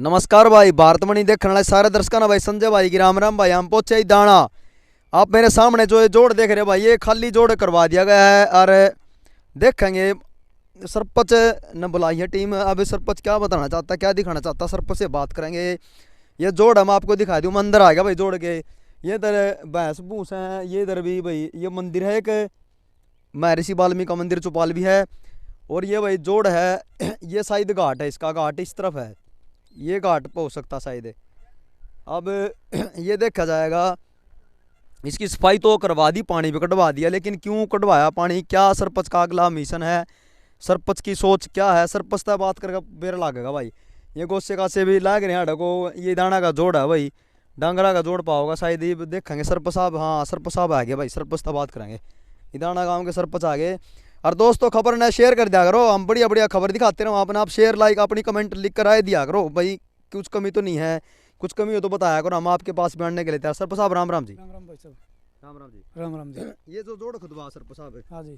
नमस्कार भाई, भारतमणि देखने वाले सारे दर्शकों ना भाई संजय भाई की राम राम भाई। हम पहुंचे ही दाना। आप मेरे सामने जो ये जोड़ देख रहे हैं भाई, ये खाली जोड़ करवा दिया गया है और देखेंगे सरपंच ने बुलाई है टीम। अब सरपंच क्या बताना चाहता, क्या दिखाना चाहता, सरपंच से बात करेंगे। ये जोड़ हम आपको दिखा दूँ, मंदिर आ गया भाई जोड़ के। ये इधर भैंस भूस हैं, ये इधर भी भाई ये मंदिर है एक महर्षि वाल्मीकि का मंदिर चौपाल भी है। और ये भाई जोड़ है, ये शायद घाट है, इसका घाट इस तरफ है, ये घाट पे हो सकता शायद। अब ये देखा जाएगा, इसकी सफाई तो करवा दी, पानी भी कटवा दिया, लेकिन क्यों कटवाया पानी, क्या सरपंच का अगला मिशन है, सरपंच की सोच क्या है, सरपंच से बात करके बेर लागेगा भाई। ये गोसे का से भी लाग रहे हैं को, ये दाना का जोड़ है भाई, डांगरा का जोड़ पाओगा शायद। ये देखेंगे सरपंच साहब, हाँ सरपंच साहब आ गए भाई, सरपंच से बात करेंगे। इदाना गाँव के सरपंच आ गए। और दोस्तों खबर ने शेयर कर दिया करो, हम बढ़िया बढ़िया खबर दिखाते रहो अपने। आप शेयर लाइक अपनी कमेंट लिख कर आए दिया करो भाई, कुछ कमी तो नहीं है, कुछ कमी हो तो बताया करो, हम आपके पास बैठने के लिए तैयार। सरपंच साहब राम राम जी। राम राम भाई साहब। राम राम जी। राम राम जी। ये जो जोड़ खुदवा सरपंच साहब, हाँ जी।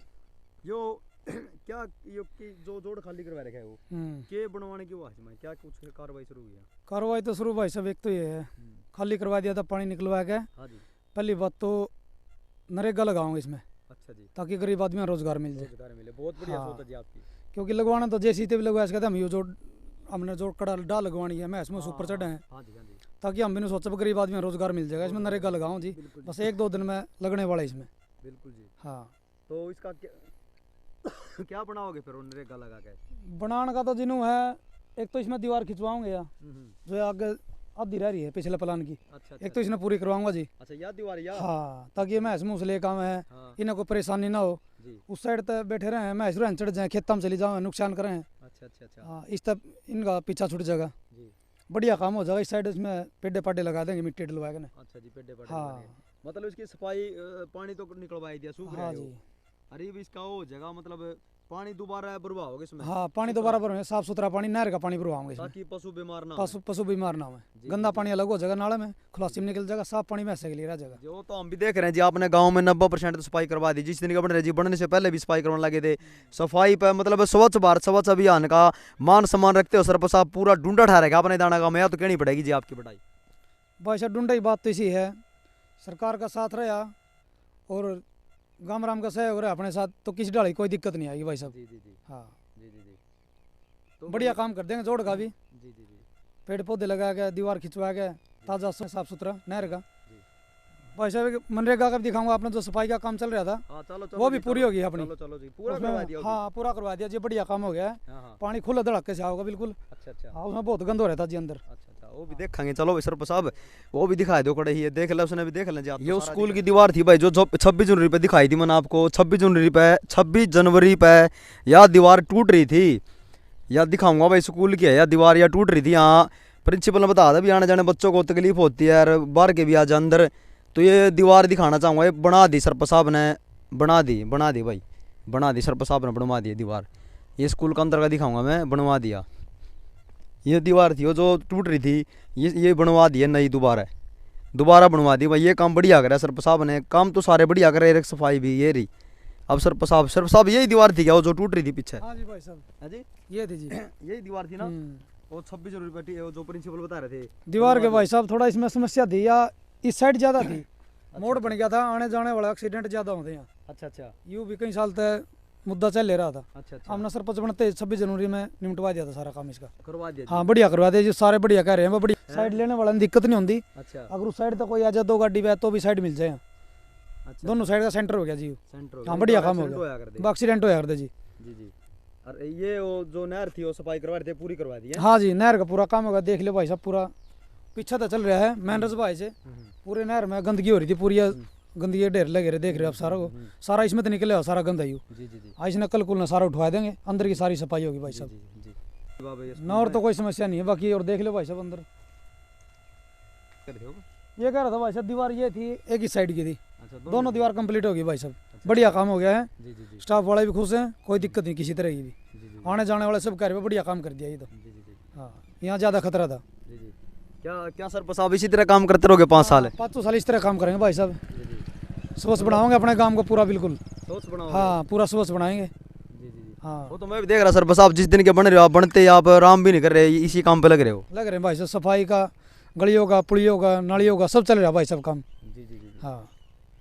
यो क्या यो की जो जोड़ खाली करवा रखा है वो के बनवाने की वास्ते में क्या कुछ कार्रवाई शुरू हुई है? कार्रवाई तो शुरू भाई साहब एक तो ये है, खाली करवा दिया था पानी निकलवा के। हाँ जी। पहली बात तो नरेगा लगाऊंगा इसमें। अच्छा जी। ताकि गरीब आदमी को रोजगार मिल जाए। रोजगार मिले, बहुत बढ़िया हाँ। सोच है जी आपकी। क्योंकि लगवाना तो जैसी भी लगवाया इसका हम यो जो हमने जो कड़ा डाल लगवानी है, मैं इसमें ऊपर चढ़े हैं। हाँ जी, हाँ जी। ताकि हम भी नहीं सोचा गरीब आदमी को रोजगार मिल जाएगा। इसमें नरेगा लगाऊं जी, बस एक दो दिन में लगने वाला है इसमें। बिल्कुल जी। हाँ। तो इसका क्या क्या बनाओगे फिर नरेगा लगा के? बनाने का तो जिन्हों है, एक तो इसमें दीवार खिंचवाऊंगे या जो आगे आधी रह रही है पिछले प्लान की। अच्छा, एक तो इसने पूरी करवाऊंगा जी। अच्छा याद दीवार यार। हाँ, ताकि मैं मुँह से ले काम है। हाँ। इन्हें कोई परेशानी ना हो जी। उस साइड तक बैठे रहे, मैं इसमें चढ़ जाए, खेतों में चली जाऊँ, नुकसान करें। अच्छा अच्छा अच्छा। हाँ, इस तक इनका पीछा छूट जाएगा जी। बढ़िया काम हो जाएगा। इस साइड इसमें पेड़े पाटे लगा देंगे, मिट्टी डलवा के। अच्छा जी, पेड़े पाटे हाँ। लगाने। मतलब इसकी सफाई पानी तो निकलवाई दिया, सूख रहा हाँ है जी। वो। अरे भी इसका हो जाएगा, मतलब पानी दोबारा भरवाओगे इसमें? हाँ, पानी दोबारा भरवाएंगे, साफ सुथरा पानी, नहर का पानी भरवाएंगे इसमें, ताकि पशु बीमार ना पशु बीमार ना हो। गंदा पानी अलग हो जाएगा नाले में, खुलासी में निकल जाएगा, साफ पानी भैंसे के लिए रह जाएगा। जो तो हम भी देख रहे हैं जी, आपने गांव में 90% तो सफाई करवा दी। जिस दिन का बन रहे जी, बनने से पहले भी सफाई करवाने लगे थे। सफाई पे मतलब स्वच्छ भारत स्वच्छ अभियान का मान सम्मान रखते हो सरपंच साहब, पूरा ढूंढा ठहरेगा अपने दाना गाँव में, या तो कहनी पड़ेगी जी आपकी बढ़ाई। भाई साहब ढूंढा ही बात तो इसी है, सरकार का साथ रहा और गाँव राम का सहयोग रहा अपने साथ, तो किसी डाली कोई दिक्कत नहीं आएगी भाई साहब। जी जी जी। हाँ जी जी जी। तो बढ़िया काम कर देंगे जोड़ का भी। जी जी जी। पेड़ पौधे लगा के, दीवार खिंचवा के, ताज़ा साफ सुथरा नहर का। भाई साहब मनरेगा का भी दिखाऊंगा, आपने जो सफाई का काम चल रहा था। हाँ, चलो, वो भी पूरी होगी अपनी। चलो चलो जी, पूरा करवा दिया। हाँ, पूरा करवा दिया जी, बढ़िया काम हो गया है। हाँ। पानी खुला धड़के से आओगा बिल्कुल। अच्छा अच्छा। हाँ, उसमें बहुत गंद हो रहा था जी अंदर। अच्छा अच्छा, वो भी देखेंगे। चलो सरपंच साहब वो भी दिखाई दो, कड़े ही देख ले, उसने भी देख लें। ये स्कूल की दीवार थी भाई, जो 26 जनवरी पे दिखाई थी मैंने आपको। 26 जनवरी पे यह दीवार टूट रही थी, या दिखाऊंगा भाई स्कूल की है या दीवार, या टूट रही थी। यहाँ प्रिंसिपल ने बता भी आने जाने बच्चों को तकलीफ होती है यार, बाहर के भी आ जाए अंदर, तो ये दीवार दिखाना चाहूँगा। ये बना दी सरपंच साहब ने, बना दी भाई, बना दी सरपंच साहब ने, बनवा दी दीवार। ये स्कूल का अंदर का दिखाऊंगा मैं, बनवा दिया। ये दीवार थी वो जो टूट रही थी, ये बनवा दी है नई, दोबारा बनवा दी भाई। ये काम बढ़िया करा सरपंच साहब ने, काम तो सारे बढ़िया करे, एक सफाई भी ये रही। अब सरपंच साहब यही दीवार थी क्या वो जो टूट रही थी पीछे? हाँ जी भाई साहब। हाँ जी, ये थी जी। यही दीवार थी ना, वो 26 जनवरी पे जो प्रिंसिपल बता रहे थे दीवार के भाई साहब थोड़ा इसमें समस्या थी, या इस साइड ज्यादा थी। मोड़ बन गया था, आने जाने वाला एक्सीडेंट ज्यादा होते हैं। अच्छा अच्छा। यूँ भी कई साल तक मुद्दा चल ले रहा था। अच्छा अच्छा। हमने सरपंच बनते 26 जनवरी में निपटवा दिया था सारा काम इसका, करवा दिया। हाँ बढ़िया करवा दिया जी, सारे बढ़िया कह रहे हैं। वो बड़ी साइड लेने वाला दिक्कत नहीं होती। अच्छा। अगर उस साइड तक कोई आ जाए, दो गाड़ी पे तो भी साइड मिल जाए। अच्छा, दोनों साइड का सेंटर हो गया जी, सेंटर। हाँ बढ़िया काम हो गया, एक्सीडेंट होया करते जी। जी जी। और ये वो जो नहर थी वो सफाई करवा रहे थे, पूरी करवा दी है? हाँ जी, नहर का पूरा काम होगा, देख लो भाई साहब। पूरा पीछा तो चल रहा है मेन रसभाई से, पूरे नहर में गंदगी हो रही थी, पूरी गंदगी ढेर लगे रहे, देख रहे हो आप सारा को, सारा इसमें तो निकले हो सारा गंदा ही। जी जी जी। आज नकल कुल सारा उठवा देंगे, अंदर की सारी सफाई होगी भाई साहब। न और तो कोई समस्या नहीं है बाकी। और देख लो भाई साहब अंदर, ये कह रहा था भाई साहब दीवार ये थी एक ही साइड की थी। अच्छा, दोनों दीवार कंप्लीट होगी भाई साहब, बढ़िया काम हो गया है। जी जी जी। स्टाफ वाले भी खुश हैं, कोई दिक्कत नहीं किसी तरह की भी। जी जी। आने जाने वाले सब कह रहे बढ़िया काम कर दिया ये तो। जी जी जी। हाँ, यहाँ ज़्यादा खतरा था। जी जी। क्या क्या सरपंच साहब इसी तरह काम करते रहोगे 5 साल? 5 साल इस तरह काम करेंगे भाई साहब। जी जी। स्वच्छ बनाओगे अपने गांव को पूरा बिल्कुल। सोच बनाओ। हाँ, पूरा स्वच्छ बनाएंगे। जी जी जी। हाँ वो तो मैं भी देख रहा सरपंच साहब, जिस दिन के बन रहे हो आप, बनते आप आराम भी नहीं कर रहे, इसी काम पे लग रहे हो। लग रहे हैं भाई साहब, सफाई का, गलियों का, पुलियों का, नालियों का, सब चल रहा है भाई साहब काम। जी जी जी हाँ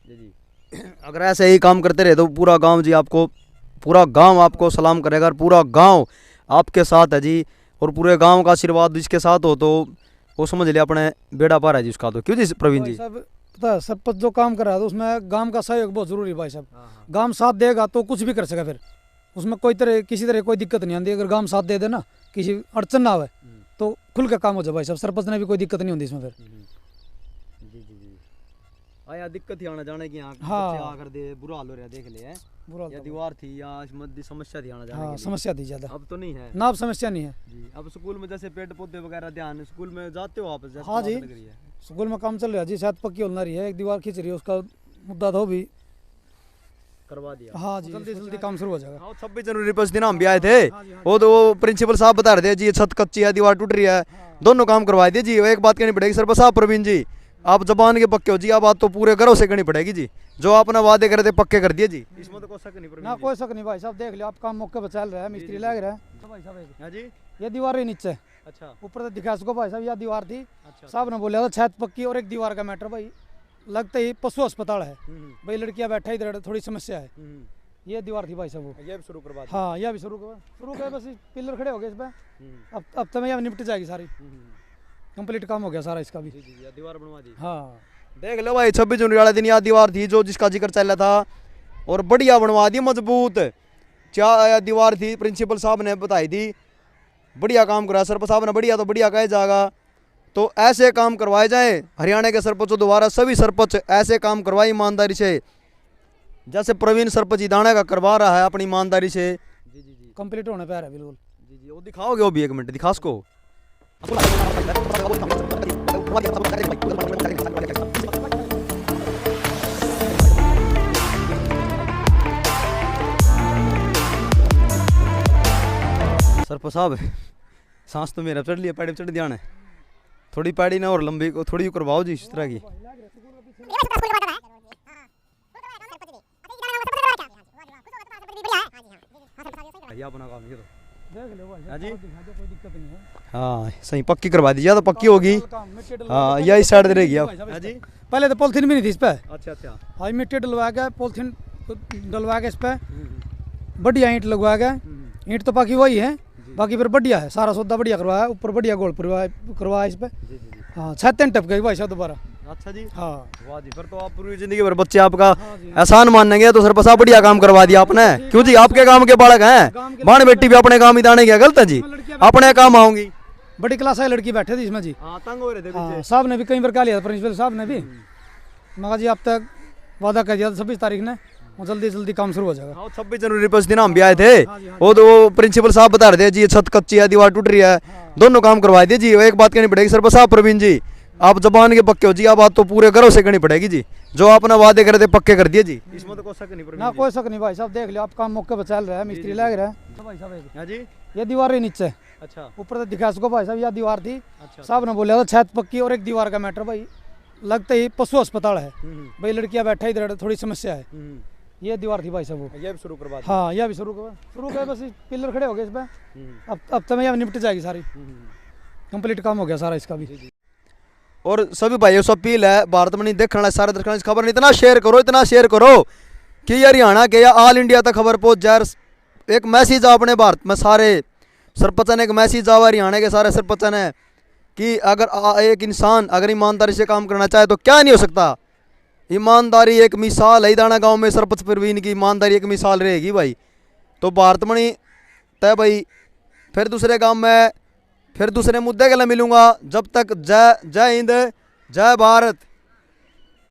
जी जी। अगर ऐसे ही काम करते रहे तो पूरा गांव जी आपको, पूरा गांव आपको सलाम करेगा, और पूरा गांव आपके साथ है जी, और पूरे गांव का आशीर्वाद जिसके साथ हो तो वो समझ लिया अपने बेड़ा पार है जी उसका। तो क्यों जी प्रवीण भाई जी? साहब, पता है सरपंच जो काम कर रहा है तो उसमें गांव का सहयोग बहुत जरूरी है भाई साहब। हाँ, गांव साथ देगा तो कुछ भी कर सके, फिर उसमें कोई तरह किसी तरह कोई दिक्कत नहीं आती। अगर गांव साथ दे देना, किसी अड़चन ना आवे तो खुल के काम हो जाए भाई साहब। सरपंच ने भी कोई दिक्कत नहीं होती इसमें फिर। जी जी जी। आया दिक्कत ही आना जाने की, यहाँ हाँ। बच्चे आकर दे बुरा हाल हो रहा है, देख ले हैं। बुरा या हाल था। दीवार थी या मध्य समस्या थी आना जाने हाँ के लिए। समस्या थी ज़्यादा, अब तो नहीं है ना अब समस्या नहीं है। जी। अब स्कूल में जैसे पेड़ पौधे वगैरह ध्यान, स्कूल में जाते हो आप? जैसे हाँ बात जी। लग रही है। स्कूल में काम चल रहा है जी, शायद पक्की होना रही है, एक दीवार खींच रही है, उसका मुद्दा था वो भी। करवा दिया। हाँ जी, जल्दी जल्दी काम शुरू हो जाएगा। हाँ 26 जनवरी पर उस दिन हम भी आए थे, हाँ जी, हाँ वो तो वो प्रिंसिपल साहब बता रहे थे जी, ये छत कच्ची है, दीवार टूट रही है, दोनों काम करवा दिए जी। एक बात कहनी पड़ेगी सरपंच साहब प्रवीण जी, आप जबान के पक्के हो जी, आप बात तो पूरे करो से करनी पड़ेगी जी, जो आपने वादे करे थे पक्के कर दिए जी, इसमें तो कोई शक नहीं प्रवीण ना जी। कोई शक नहीं भाई साहब, देख लिया आप, काम मौके पर चल रहा है, मिस्त्री लग रहा है भाई साहब। हाँ जी। ये दीवार ही नीचे, अच्छा ऊपर से दिखा सको भाई साहब, यह दीवार थी। अच्छा। साहब ने बोला था छत पक्की और एक दीवार का मैटर भाई, लगते ही पशु अस्पताल है भाई, लड़कियां बैठा इधर, थोड़ी समस्या है। ये दीवार थी भाई साहब वो। ये भी शुरू करवा दिया। हाँ यह भी शुरू कर बस, पिलर खड़े हो गए इस पे। अब तो मैं यह निपट जाएगी सारी, कंप्लीट काम हो गया सारा इसका भी। जी जी, दीवार बनवा दी। हाँ देख लो भाई 26 जनवरी वाले दिन यह दीवार थी जो जिसका जिक्र चल रहा था, और बढ़िया बनवा दी, मजबूत क्या दीवार थी, प्रिंसिपल साहब ने बताई थी, बढ़िया काम करा सरपंच साहब ने, बढ़िया तो बढ़िया कहा जाएगा। तो ऐसे काम करवाए जाएं हरियाणा के सरपंचों द्वारा, सभी सरपंच ऐसे काम करवाए ईमानदारी से, जैसे प्रवीण सरपंच दाना का करवा रहा है अपनी ईमानदारी से। जी जी जी कंप्लीट होने पे आ रहा है बिल्कुल। जी जी। वो दिखाओगे वो भी, एक मिनट दिखा उसको। सरपंच साहब सांस तो मेरा चढ़ लिया, पैड़ी चढ़ दिया, थोड़ी पैड़ी ना और लंबी को थोड़ी करवाओ जी इस तरह की। भैया अपना काम ये तो। देख लो भाई हाँ जी। दिखा दो, कोई दिक्कत नहीं है। हाँ सही पक्की करवा दीजिए, तो पक्की होगी। हाँ यह इस साइड रहेगी अब। हाँ जी। पहले तो पॉलिथीन भी नहीं थी इस पे, अच्छा अच्छा। आज मिट्टी डलवा के पॉलिथीन डलवा के इस पे बढ़िया ईंट लगवा के, ईंट तो बाकी वही है, बाकी फिर बढ़िया है, सारा सौदा बढ़िया करवाया, ऊपर बढ़िया गोल करवाया इस पे। जी जी जी। हाँ छत टप गई भाई साहब दोबारा। अच्छा जी। हाँ वाह जी, फिर तो आप पूरी जिंदगी भर बच्चे आपका हाँ जी। एहसान मानेंगे, तो सरपंच साहब बढ़िया काम करवा दिया आपने। क्यों जी, आपके काम के बालक हैं, बाण बेटी भी अपने काम ही दाने गया, गलत है जी, अपने काम आऊंगी। बड़ी क्लास है लड़की बैठे थी इसमें जी। हाँ तंग हो रहे थे हाँ पीछे। साहब ने भी कई बार कहा लिया था, प्रिंसिपल साहब ने भी, मगर जी अब तक वादा कर दिया था 26 तारीख ने, वो जल्दी जल्दी काम शुरू हो जाएगा। हाँ 26 जनवरी पर उस दिन हम भी आए थे, हाँ जी, हाँ वो तो वो प्रिंसिपल साहब बता रहे थे जी, ये छत कच्ची है, दीवार टूट रही है, दोनों काम करवा दिए जी। एक बात कहनी पड़ेगी सरपंच साहब प्रवीण जी, आप जबान के पक्के हो जी, आप बात तो पूरे करो से करनी पड़ेगी जी, जो आपने वादे करे थे पक्के कर दिए जी, इसमें तो कोई शक नहीं ना प्रवीण जी। कोई शक नहीं भाई साहब, देख लिया आप, काम मौके पर चल रहा है, मिस्त्री लग रहा है भाई साहब। हाँ जी। ये दीवार ही नीचे, अच्छा ऊपर से दिखा सको भाई साहब, यह दीवार थी। अच्छा। साहब ने बोला था छत पक्की और एक दीवार का मैटर भाई, लगते ही पशु अस्पताल है भाई, लड़कियां बैठा इधर, थोड़ी समस्या है। ये दीवार थी भाई साहब वो। ये भी शुरू करवा दी। हाँ यह भी शुरू कर बस, पिलर खड़े हो गए इस पे। अब तो मैं यह निपट जाएगी सारी, कंप्लीट काम हो गया सारा इसका भी। और सभी भाइयों से अपील है, भारत में नहीं देखने वाले सारे दर्शकों इस खबर इतना शेयर करो, इतना शेयर करो कि ये हरियाणा के या ऑल इंडिया तक खबर पहुंच जाए। एक मैसेज अपने भारत में सारे सरपंच ने, एक मैसेज आवा हरियाणा के सारे सरपंच ने कि अगर एक इंसान अगर ईमानदारी से काम करना चाहे तो क्या नहीं हो सकता। ईमानदारी एक मिसाल है, दाना गांव में सरपंच प्रवीण की ईमानदारी एक मिसाल रहेगी भाई। तो भारत मणि तय भाई, फिर दूसरे गांव में फिर दूसरे मुद्दे के लिए मिलूंगा, जब तक जय हिंद, जय भारत।